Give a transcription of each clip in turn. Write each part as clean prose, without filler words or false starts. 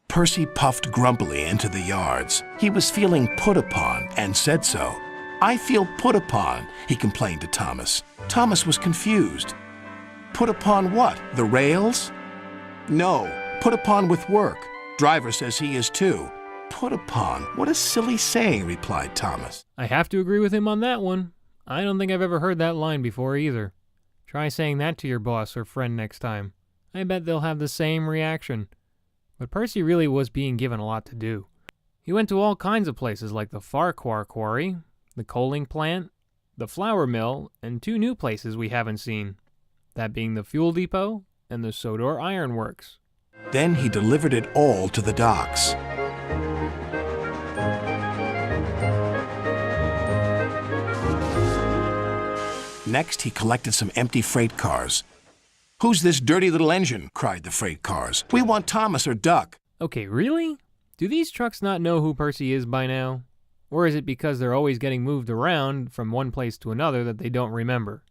Percy puffed grumpily into the yards. He was feeling put upon and said so. "I feel put upon," he complained to Thomas. Thomas was confused. Put upon what? The rails? No, put upon with work. Driver says he is too. Put upon? What a silly saying, replied Thomas. I have to agree with him on that one. I don't think I've ever heard that line before either. Try saying that to your boss or friend next time. I bet they'll have the same reaction. But Percy really was being given a lot to do. He went to all kinds of places like the Farquhar Quarry, the coaling plant, the flour mill, and 2 new places we haven't seen. That being the fuel depot and the Sodor Iron Works. Then he delivered it all to the docks. Next, he collected some empty freight cars. "Who's this dirty little engine?" cried the freight cars. "We want Thomas or Duck." Okay, really? Do these trucks not know who Percy is by now? Or is it because they're always getting moved around from one place to another that they don't remember?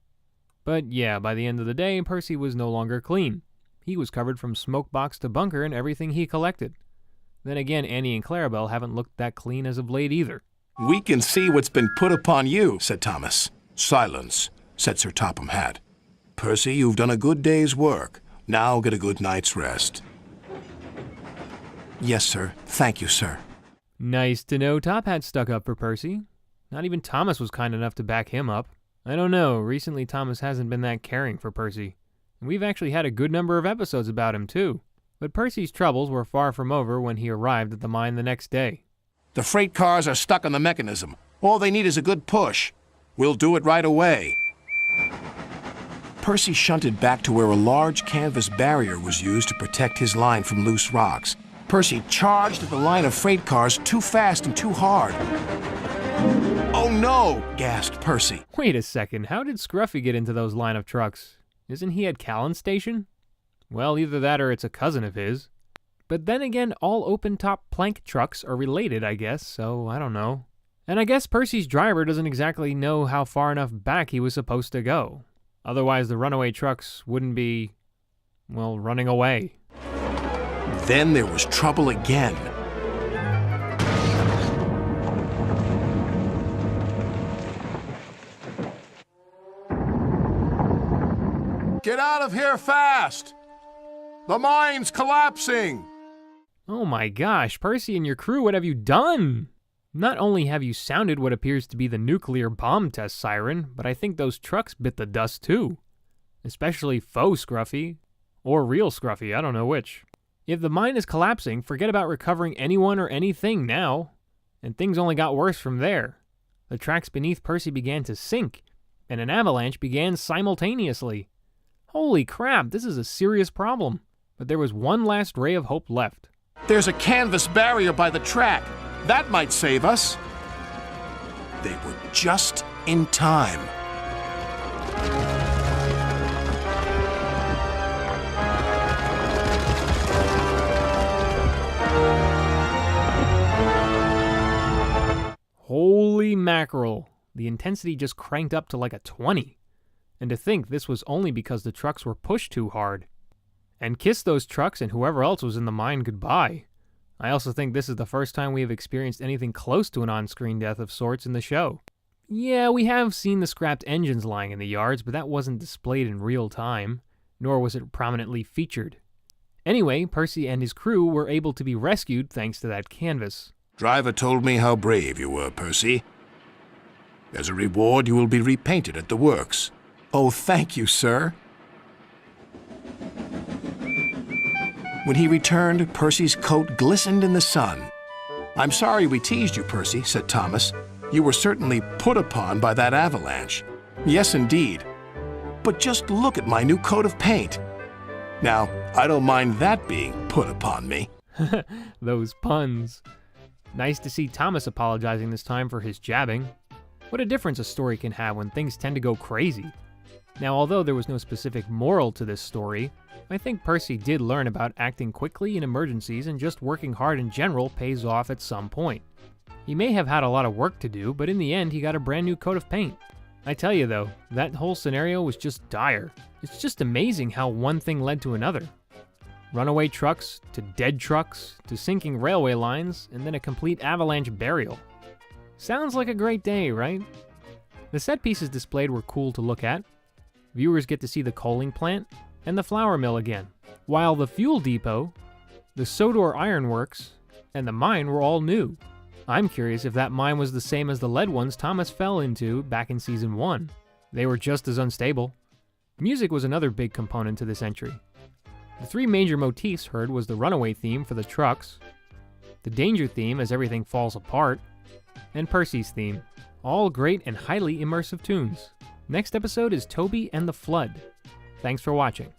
But yeah, by the end of the day, Percy was no longer clean. He was covered from smoke box to bunker in everything he collected. Then again, Annie and Clarabelle haven't looked that clean as of late either. "We can see what's been put upon you," said Thomas. "Silence," said Sir Topham Hatt. "Percy, you've done a good day's work. Now get a good night's rest." "Yes, sir. Thank you, sir." Nice to know Top Hat stuck up for Percy. Not even Thomas was kind enough to back him up. I don't know, recently Thomas hasn't been that caring for Percy. And we've actually had a good number of episodes about him too. But Percy's troubles were far from over when he arrived at the mine the next day. "The freight cars are stuck on the mechanism. All they need is a good push. We'll do it right away." Percy shunted back to where a large canvas barrier was used to protect his line from loose rocks. Percy charged at the line of freight cars too fast and too hard. "Oh no!" gasped Percy. Wait a second, how did Scruffy get into those line of trucks? Isn't he at Callan's station? Well, either that or it's a cousin of his. But then again, all open-top plank trucks are related, I guess, so I don't know. And I guess Percy's driver doesn't exactly know how far enough back he was supposed to go. Otherwise, the runaway trucks wouldn't be, well, running away. Then there was trouble again. "Get out of here fast! The mine's collapsing!" Oh my gosh, Percy and your crew, what have you done? Not only have you sounded what appears to be the nuclear bomb test siren, but I think those trucks bit the dust too. Especially faux Scruffy, or real Scruffy, I don't know which. If the mine is collapsing, forget about recovering anyone or anything now. And things only got worse from there. The tracks beneath Percy began to sink, and an avalanche began simultaneously. Holy crap, this is a serious problem. But there was one last ray of hope left. "There's a canvas barrier by the track. That might save us." They were just in time. Holy mackerel. The intensity just cranked up to like a 20. And to think this was only because the trucks were pushed too hard. And kiss those trucks and whoever else was in the mine goodbye. I also think this is the first time we have experienced anything close to an on-screen death of sorts in the show. Yeah, we have seen the scrapped engines lying in the yards, but that wasn't displayed in real time, nor was it prominently featured. Anyway, Percy and his crew were able to be rescued thanks to that canvas. "Driver told me how brave you were, Percy. As a reward, you will be repainted at the works." "Oh, thank you, sir." When he returned, Percy's coat glistened in the sun. "I'm sorry we teased you, Percy," said Thomas. "You were certainly put upon by that avalanche." "Yes, indeed. But just look at my new coat of paint. Now, I don't mind that being put upon me." Those puns. Nice to see Thomas apologizing this time for his jabbing. What a difference a story can have when things tend to go crazy. Now, although there was no specific moral to this story, I think Percy did learn about acting quickly in emergencies and just working hard in general pays off at some point. He may have had a lot of work to do, but in the end he got a brand new coat of paint. I tell you though, that whole scenario was just dire. It's just amazing how one thing led to another. runaway trucks, to dead trucks, to sinking railway lines, and then a complete avalanche burial. Sounds like a great day, right? The set pieces displayed were cool to look at. Viewers get to see the coaling plant and the flour mill again, while the fuel depot, the Sodor Ironworks, and the mine were all new. I'm curious if that mine was the same as the lead ones Thomas fell into back in Season 1. They were just as unstable. Music was another big component to this entry. The three major motifs heard was the runaway theme for the trucks, the danger theme as everything falls apart, and Percy's theme. All great and highly immersive tunes. Next episode is Toby and the Flood. Thanks for watching.